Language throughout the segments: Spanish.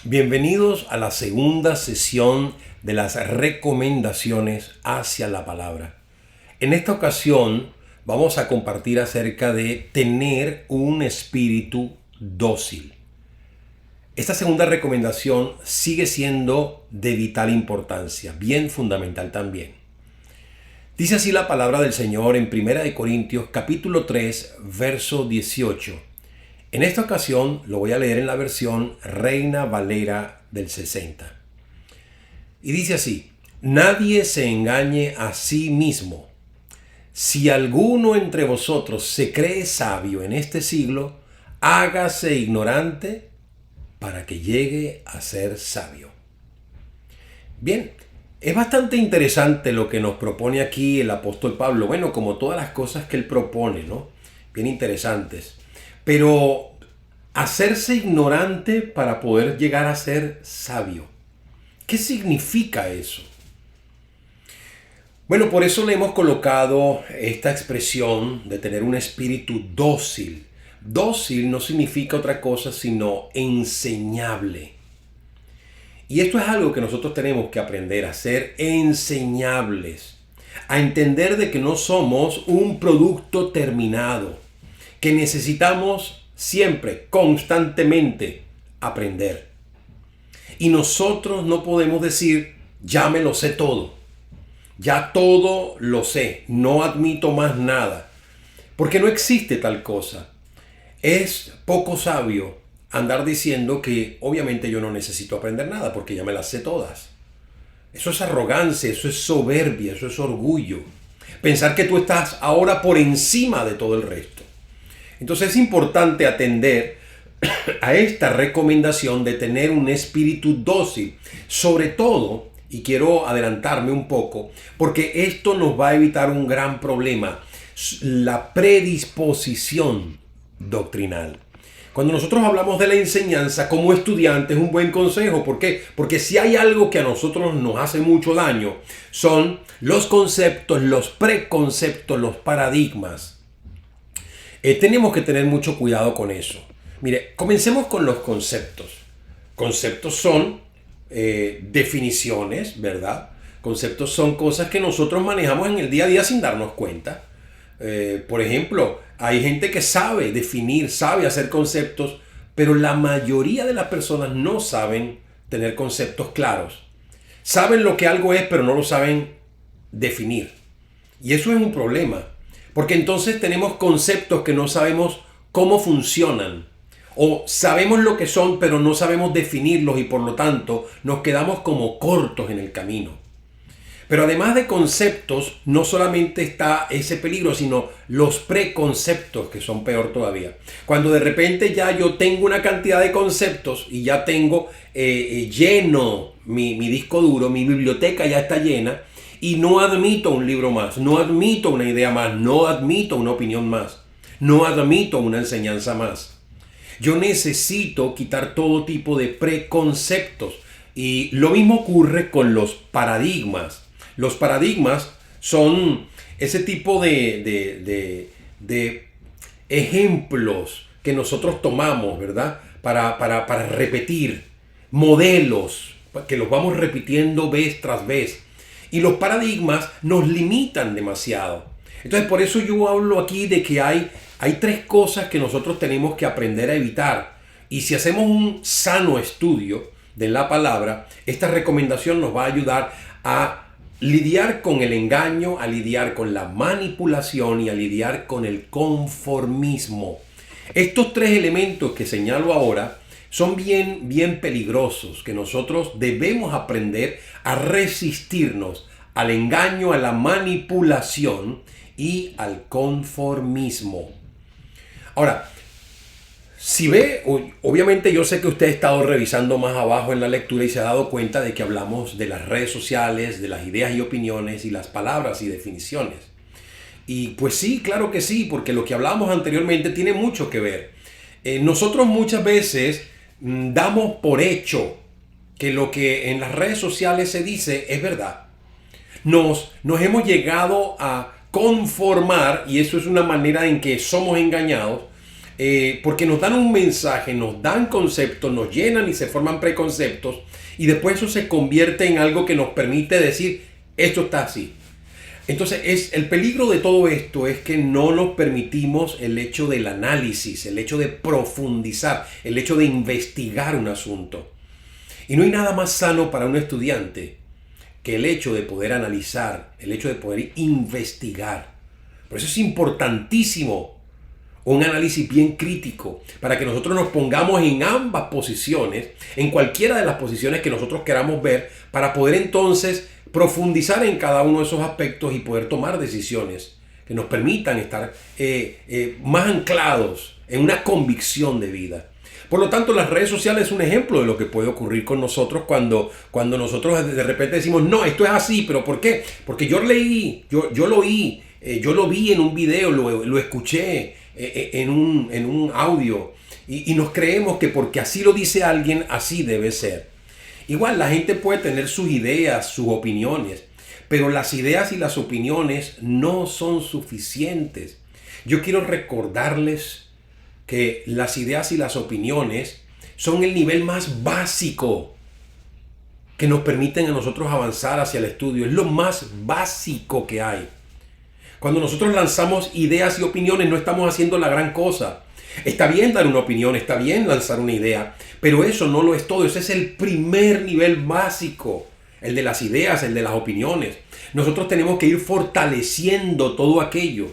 Bienvenidos a la segunda sesión de las recomendaciones hacia la palabra. En esta ocasión vamos a compartir acerca de tener un espíritu dócil. Esta segunda recomendación sigue siendo de vital importancia, bien fundamental también. Dice así la palabra del Señor en 1 Corintios capítulo 3, verso 18. En esta ocasión lo voy a leer en la versión Reina Valera del 60. Y dice así: nadie se engañe a sí mismo. Si alguno entre vosotros se cree sabio en este siglo, hágase ignorante para que llegue a ser sabio. Bien, es bastante interesante lo que nos propone aquí el apóstol Pablo. Bueno, como todas las cosas que él propone, ¿no? Bien interesantes. Pero hacerse ignorante para poder llegar a ser sabio. ¿Qué significa eso? Bueno, por eso le hemos colocado esta expresión de tener un espíritu dócil. Dócil no significa otra cosa sino enseñable. Y esto es algo que nosotros tenemos que aprender a ser enseñables, a entender de que no somos un producto terminado, que necesitamos siempre, constantemente, aprender. Y nosotros no podemos decir, ya me lo sé todo, ya todo lo sé, no admito más nada, porque no existe tal cosa. Es poco sabio andar diciendo que obviamente yo no necesito aprender nada porque ya me las sé todas. Eso es arrogancia, eso es soberbia, eso es orgullo. Pensar que tú estás ahora por encima de todo el resto. Entonces es importante atender a esta recomendación de tener un espíritu dócil, sobre todo, y quiero adelantarme un poco, porque esto nos va a evitar un gran problema, la predisposición doctrinal. Cuando nosotros hablamos de la enseñanza como estudiantes, es un buen consejo. ¿Por qué? Porque si hay algo que a nosotros nos hace mucho daño, son los conceptos, los preconceptos, los paradigmas. Tenemos que tener mucho cuidado con eso. Mire, comencemos con los conceptos. Conceptos son definiciones, ¿verdad? Conceptos son cosas que nosotros manejamos en el día a día sin darnos cuenta. Por ejemplo, hay gente que sabe definir, sabe hacer conceptos, pero la mayoría de las personas no saben tener conceptos claros. Saben lo que algo es, pero no lo saben definir. Y eso es un problema, porque entonces tenemos conceptos que no sabemos cómo funcionan. O sabemos lo que son, pero no sabemos definirlos y por lo tanto nos quedamos como cortos en el camino. Pero además de conceptos, no solamente está ese peligro, sino los preconceptos, que son peor todavía. Cuando de repente ya yo tengo una cantidad de conceptos y ya tengo lleno mi disco duro, mi biblioteca ya está llena y no admito un libro más, no admito una idea más, no admito una opinión más, no admito una enseñanza más. Yo necesito quitar todo tipo de preconceptos y lo mismo ocurre con los paradigmas. Los paradigmas son ese tipo de ejemplos que nosotros tomamos, ¿verdad? Para repetir modelos que los vamos repitiendo vez tras vez. Y los paradigmas nos limitan demasiado. Entonces, por eso yo hablo aquí de que hay tres cosas que nosotros tenemos que aprender a evitar. Y si hacemos un sano estudio de la palabra, esta recomendación nos va a ayudar a lidiar con el engaño, a lidiar con la manipulación y a lidiar con el conformismo. Estos tres elementos que señalo ahora son bien peligrosos, que nosotros debemos aprender a resistirnos al engaño, a la manipulación y al conformismo. Ahora, si ve, obviamente yo sé que usted ha estado revisando más abajo en la lectura y se ha dado cuenta de que hablamos de las redes sociales, de las ideas y opiniones y las palabras y definiciones. Y pues sí, claro que sí, porque lo que hablábamos anteriormente tiene mucho que ver. Nosotros muchas veces damos por hecho que lo que en las redes sociales se dice es verdad. Nos hemos llegado a conformar, y eso es una manera en que somos engañados, porque nos dan un mensaje, nos dan conceptos, nos llenan y se forman preconceptos, y después eso se convierte en algo que nos permite decir, esto está así. Entonces, el peligro de todo esto es que no nos permitimos el hecho del análisis, el hecho de profundizar, el hecho de investigar un asunto. Y no hay nada más sano para un estudiante que el hecho de poder analizar, el hecho de poder investigar. Por eso es importantísimo un análisis bien crítico, para que nosotros nos pongamos en ambas posiciones, en cualquiera de las posiciones que nosotros queramos ver, para poder entonces profundizar en cada uno de esos aspectos y poder tomar decisiones que nos permitan estar más anclados en una convicción de vida. Por lo tanto, las redes sociales es un ejemplo de lo que puede ocurrir con nosotros cuando nosotros de repente decimos, no, esto es así, pero ¿por qué? Porque yo leí, yo lo oí, yo lo vi en un video, lo escuché en un audio, y nos creemos que porque así lo dice alguien, así debe ser. Igual la gente puede tener sus ideas, sus opiniones, pero las ideas y las opiniones no son suficientes. Yo quiero recordarles que las ideas y las opiniones son el nivel más básico que nos permiten a nosotros avanzar hacia el estudio. Es lo más básico que hay. Cuando nosotros lanzamos ideas y opiniones no estamos haciendo la gran cosa. Está bien dar una opinión, está bien lanzar una idea, pero eso no lo es todo. Ese es el primer nivel básico, el de las ideas, el de las opiniones. Nosotros tenemos que ir fortaleciendo todo aquello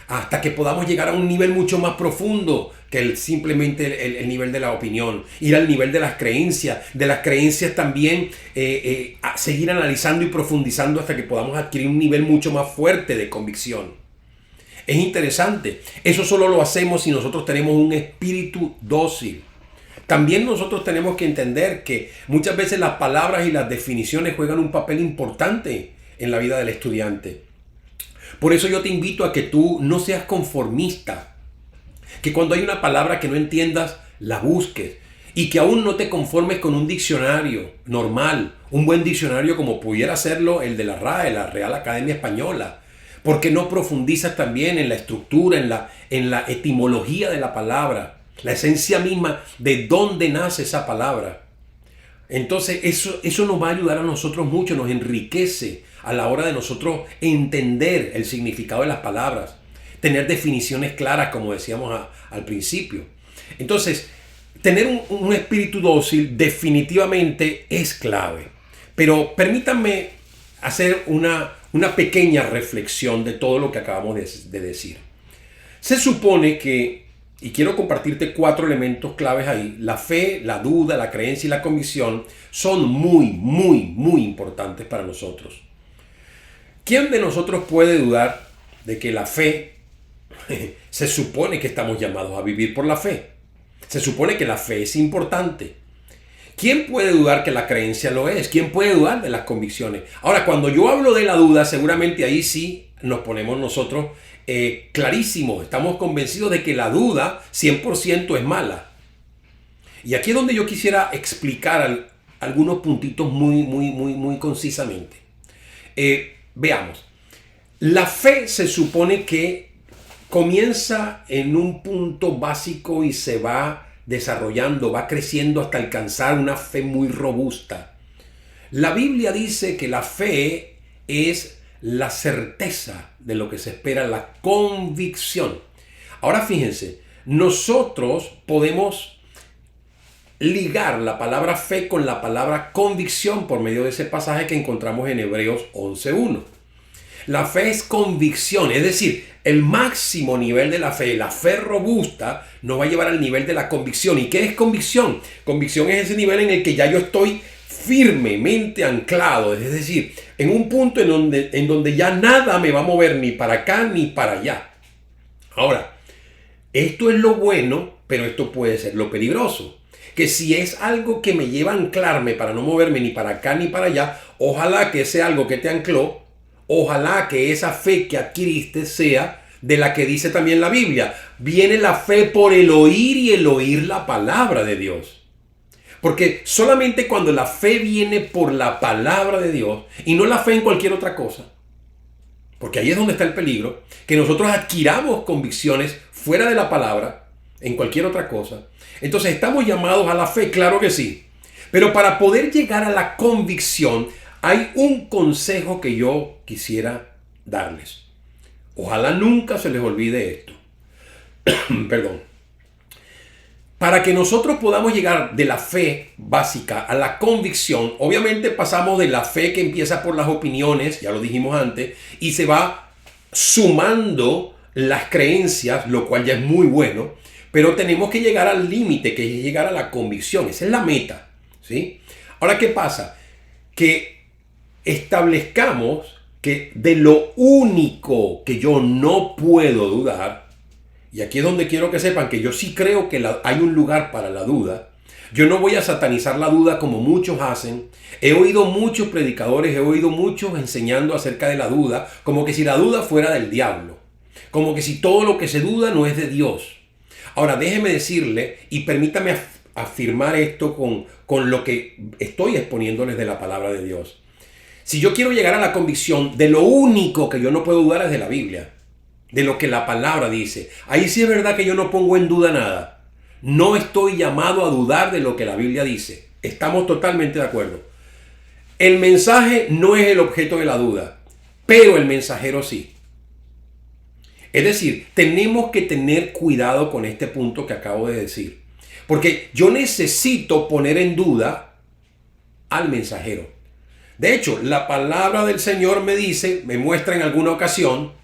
hasta que podamos llegar a un nivel mucho más profundo que simplemente el nivel de la opinión. Ir al nivel de las creencias también a seguir analizando y profundizando hasta que podamos adquirir un nivel mucho más fuerte de convicción. Es interesante. Eso solo lo hacemos si nosotros tenemos un espíritu dócil. También nosotros tenemos que entender que muchas veces las palabras y las definiciones juegan un papel importante en la vida del estudiante. Por eso yo te invito a que tú no seas conformista. Que cuando hay una palabra que no entiendas, la busques. Y que aún no te conformes con un diccionario normal. Un buen diccionario como pudiera serlo el de la RAE, la Real Academia Española. Porque no profundizas también en la estructura, en la etimología de la palabra, la esencia misma de dónde nace esa palabra. Entonces eso nos va a ayudar a nosotros mucho, nos enriquece a la hora de nosotros entender el significado de las palabras, tener definiciones claras, como decíamos al principio. Entonces, tener un espíritu dócil definitivamente es clave. Pero permítanme hacer una pequeña reflexión de todo lo que acabamos de decir. Se supone que, y quiero compartirte 4 elementos claves ahí, la fe, la duda, la creencia y la convicción son muy, muy, muy importantes para nosotros. ¿Quién de nosotros puede dudar de que la fe, se supone que estamos llamados a vivir por la fe? Se supone que la fe es importante. ¿Quién puede dudar que la creencia lo es? ¿Quién puede dudar de las convicciones? Ahora, cuando yo hablo de la duda, seguramente ahí sí nos ponemos nosotros clarísimos. Estamos convencidos de que la duda 100% es mala. Y aquí es donde yo quisiera explicar algunos puntitos muy concisamente. Veamos. La fe se supone que comienza en un punto básico y se va desarrollando, va creciendo hasta alcanzar una fe muy robusta. La Biblia dice que la fe es la certeza de lo que se espera, la convicción. Ahora fíjense, nosotros podemos ligar la palabra fe con la palabra convicción por medio de ese pasaje que encontramos en Hebreos 11:1. La fe es convicción, es decir, el máximo nivel de la fe robusta, nos va a llevar al nivel de la convicción. ¿Y qué es convicción? Convicción es ese nivel en el que ya yo estoy firmemente anclado, es decir, en un punto en donde ya nada me va a mover ni para acá ni para allá. Ahora, esto es lo bueno, pero esto puede ser lo peligroso. Que si es algo que me lleva a anclarme para no moverme ni para acá ni para allá, ojalá que sea algo que te ancló. Ojalá que esa fe que adquiriste sea de la que dice también la Biblia. Viene la fe por el oír y el oír la palabra de Dios. Porque solamente cuando la fe viene por la palabra de Dios y no la fe en cualquier otra cosa, porque ahí es donde está el peligro, que nosotros adquiramos convicciones fuera de la palabra, en cualquier otra cosa. Entonces, ¿estamos llamados a la fe? Claro que sí. Pero para poder llegar a la convicción, hay un consejo que yo quisiera darles. Ojalá nunca se les olvide esto. Perdón. Para que nosotros podamos llegar de la fe básica a la convicción, obviamente pasamos de la fe que empieza por las opiniones, ya lo dijimos antes, y se va sumando las creencias, lo cual ya es muy bueno, pero tenemos que llegar al límite, que es llegar a la convicción. Esa es la meta, ¿sí? Ahora, ¿qué pasa? Que establezcamos que de lo único que yo no puedo dudar, y aquí es donde quiero que sepan que yo sí creo que hay un lugar para la duda. Yo no voy a satanizar la duda como muchos hacen. He oído muchos predicadores, he oído muchos enseñando acerca de la duda, como que si la duda fuera del diablo, como que si todo lo que se duda no es de Dios. Ahora, déjeme decirle y permítame afirmar esto con lo que estoy exponiéndoles de la palabra de Dios. Si yo quiero llegar a la convicción de lo único que yo no puedo dudar es de la Biblia, de lo que la palabra dice. Ahí sí es verdad que yo no pongo en duda nada. No estoy llamado a dudar de lo que la Biblia dice. Estamos totalmente de acuerdo. El mensaje no es el objeto de la duda, pero el mensajero sí. Es decir, tenemos que tener cuidado con este punto que acabo de decir. Porque yo necesito poner en duda al mensajero. De hecho, la palabra del Señor me dice, me muestra en alguna ocasión,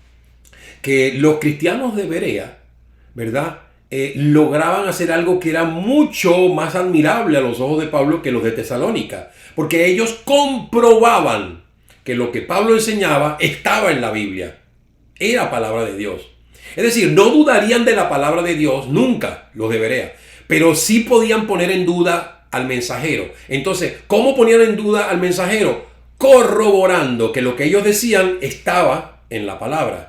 que los cristianos de Berea, ¿verdad? Lograban hacer algo que era mucho más admirable a los ojos de Pablo que los de Tesalónica, porque ellos comprobaban que lo que Pablo enseñaba estaba en la Biblia, era palabra de Dios. Es decir, no dudarían de la palabra de Dios nunca los de Berea, pero sí podían poner en duda al mensajero. Entonces, ¿cómo ponían en duda al mensajero? Corroborando que lo que ellos decían estaba en la palabra.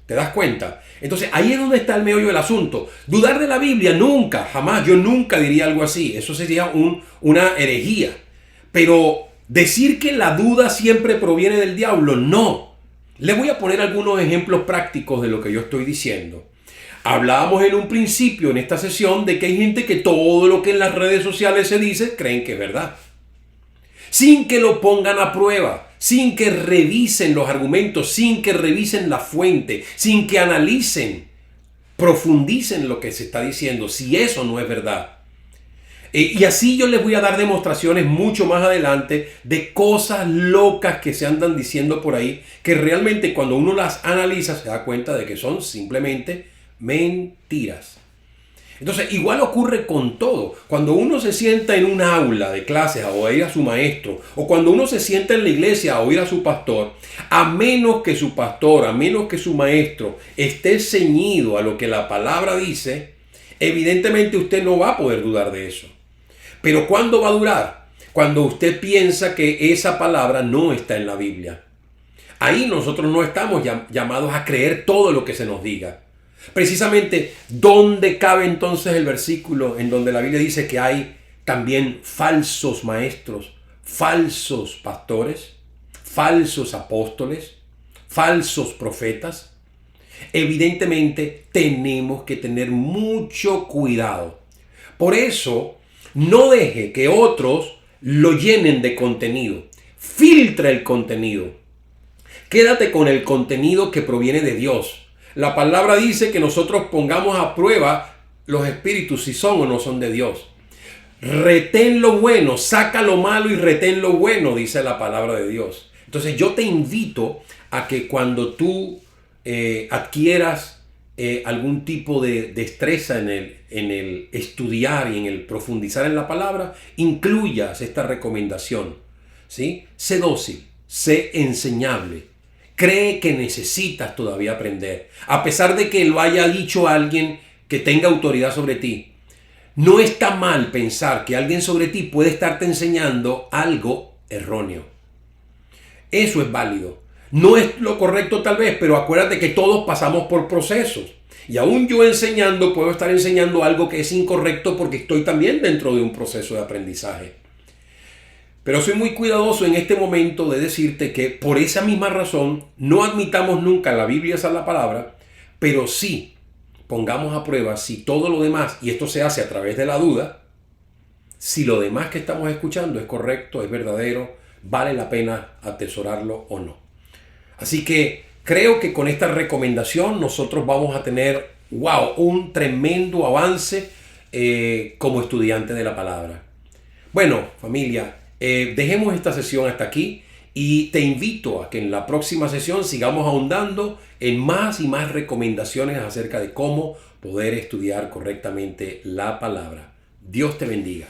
¿Te das cuenta? Entonces ahí es donde está el meollo del asunto. Dudar de la Biblia nunca, jamás, yo nunca diría algo así. Eso sería una herejía. Pero decir que la duda siempre proviene del diablo, no. Les voy a poner algunos ejemplos prácticos de lo que yo estoy diciendo. Hablábamos en un principio en esta sesión de que hay gente que todo lo que en las redes sociales se dice creen que es verdad, sin que lo pongan a prueba, sin que revisen los argumentos, sin que revisen la fuente, sin que analicen, profundicen lo que se está diciendo, si eso no es verdad. Y así yo les voy a dar demostraciones mucho más adelante de cosas locas que se andan diciendo por ahí, que realmente cuando uno las analiza se da cuenta de que son simplemente mentiras. Entonces, igual ocurre con todo. Cuando uno se sienta en un aula de clases a oír a su maestro, o cuando uno se sienta en la iglesia a oír a su pastor, a menos que su pastor, a menos que su maestro esté ceñido a lo que la palabra dice, evidentemente usted no va a poder dudar de eso. Pero ¿cuándo va a durar? Cuando usted piensa que esa palabra no está en la Biblia. Ahí nosotros no estamos llamados a creer todo lo que se nos diga. Precisamente, ¿dónde cabe entonces el versículo en donde la Biblia dice que hay también falsos maestros, falsos pastores, falsos apóstoles, falsos profetas? Evidentemente, tenemos que tener mucho cuidado. Por eso, no deje que otros lo llenen de contenido. Filtra el contenido. Quédate con el contenido que proviene de Dios. La palabra dice que nosotros pongamos a prueba los espíritus si son o no son de Dios. Retén lo bueno, saca lo malo y retén lo bueno, dice la palabra de Dios. Entonces yo te invito a que cuando tú adquieras algún tipo de destreza en el estudiar y en el profundizar en la palabra, incluyas esta recomendación, ¿sí? Sé dócil, sé enseñable. Cree que necesitas todavía aprender, a pesar de que lo haya dicho alguien que tenga autoridad sobre ti. No está mal pensar que alguien sobre ti puede estarte enseñando algo erróneo. Eso es válido. No es lo correcto tal vez, pero acuérdate que todos pasamos por procesos. Y aún yo enseñando puedo estar enseñando algo que es incorrecto porque estoy también dentro de un proceso de aprendizaje. Pero soy muy cuidadoso en este momento de decirte que por esa misma razón no admitamos nunca la Biblia, esa es la palabra, pero sí pongamos a prueba si todo lo demás, y esto se hace a través de la duda, si lo demás que estamos escuchando es correcto, es verdadero, vale la pena atesorarlo o no. Así que creo que con esta recomendación nosotros vamos a tener, wow, un tremendo avance como estudiante de la palabra. Bueno, familia, dejemos esta sesión hasta aquí y te invito a que en la próxima sesión sigamos ahondando en más y más recomendaciones acerca de cómo poder estudiar correctamente la palabra. Dios te bendiga.